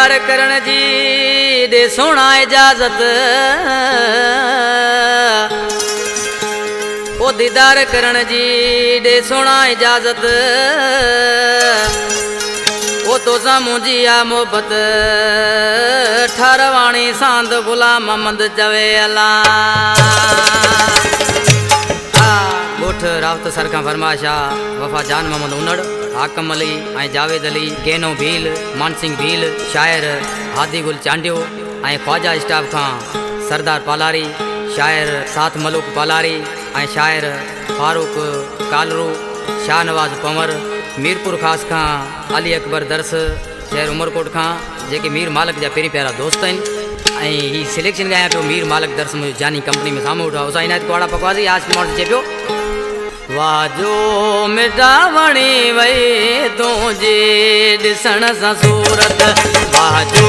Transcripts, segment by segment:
दीदार करण जी दे सोना इजाजत, ओ दीदार करण जी दे सोना इजाजत, ओ तो मुझी आ मोहब्बत ठरवाणी सांद गुलाम मोहम्मद चवे अला। गोठ रावत सर का फरमाशा वफा जान मोहम्मद उनड़, हाकम अली ऐं जावेद अली, गेनो भील, मानसिंह भील, शायर हादी गुल चांडियो ऐं ख्वाजा स्टाफ खां सरदार पालारी, शायर साथ मलूक पालारी ऐं शायर फारूक कालरू, शाहनवाज पंवर, मीरपुर खास खां अली अकबर दरस, शहर उमरकोट खां जेके मीर मालिक जा पहिरीं प्यारा दोस्त आहिनि। ऐं ही सिलेक्शन ॻायां पियो मीर मालिक दरस मुंहिंजी जानी कंपनी में साम्हूं वेठो आहे उसा इनायत कुआड़ा पकवाज़ी आज मोड़ चए पियो वाजो मिटावणी वई तुंहिंजे ॾिसण सां सूरत, वाजो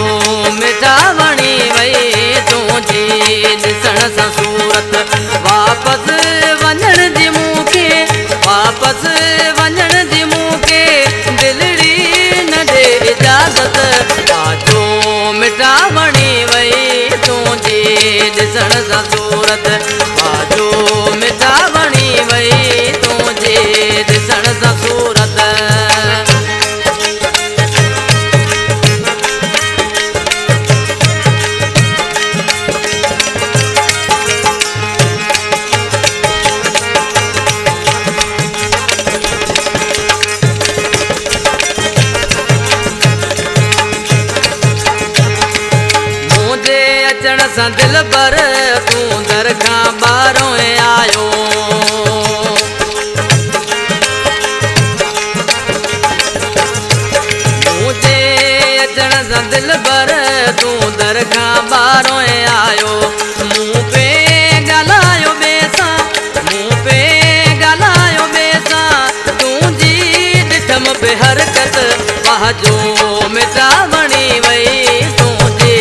मिटावणी वई तुंहिंजे ॾिसण सां सूरत, वापसि वञण जी मूंखे, वापसि वञण जी मूंखे दिलड़ी न ॾे इजाज़त, वाजो मिटावणी वई तुंहिंजे ॾिसण सां सूरत, वाजो मिटावणी वई ॾिसण सां सूरत। मुंहिंजे अचण सां दिल भर तूं दर खां ॿाहिरों आयो, दिल भर तूं दर खां ॿाहिरों आयो, मूं पे ॻाल्हायो ॿिए मूं पे ॻाल्हायो ॿिए तुंहिंजी ॾिठम पे हरकत, वाजो मिटावणी वई तुंहिंजे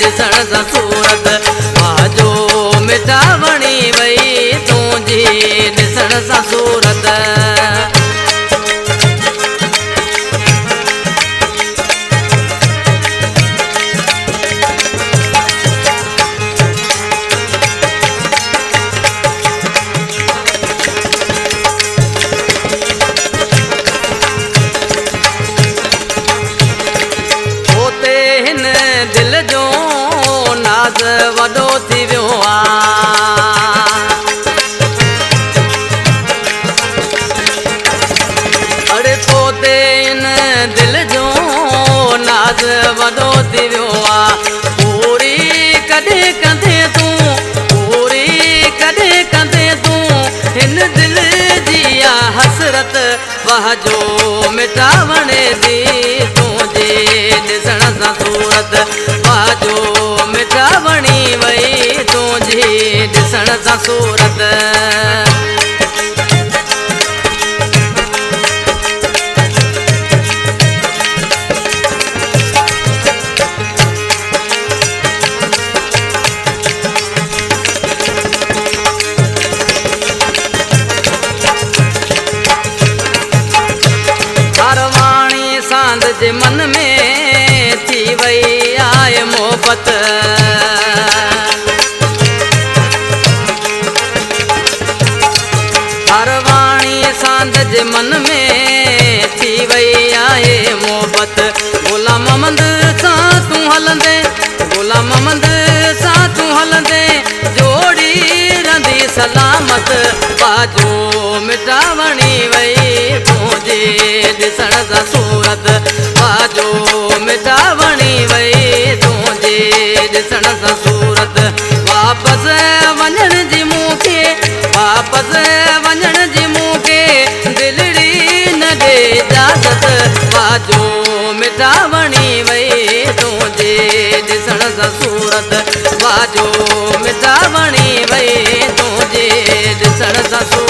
ॾिसण सां सूरत, वाजो मिटावणी वई तुंहिंजी ॾिसण सां सूरत। दिल जो नाज़ वॾो थी वियो आहे, अड़े पोते इन दिल जो नाज़ वॾो थी वियो आहे, पूरी कॾहिं कंदे तूं, पूरी कॾहिं कंदे तूं हिन दिल जी आहे हसरत, वाजो मिटावणे थी तुंहिंजे ॾिसण सां सूरत, वाजो मिटावणी वई तुंहिंजी ॾिसण सां सूरत। हरवाणी सांद जे मन में थी वई आहे मोहब्बत, हरवाणी सांद जे मन में थी वई आहे मोहब्बत, गुलाम मोहम्मद सां तूं हलंदे, गुलाम मोहम्मद सां तूं हलंदे जोड़ी रहंदी सलामत, वाजो मिटावणी वई तुंहिंजे ॾिसण सां सूरत, वाजो मिटावणी वई तुंहिंजे ॾिसण सां सूरत, वापसि वञण जी मूंखे, वापसि वञण जी मूंखे दिलड़ी न ॾे इजाज़त, वाजो मिटावणी वई तुंहिंजे ॾिसण सां सूरत, वाजो मिटावणी वई तुंहिंजे ॾिसण सां सूरत।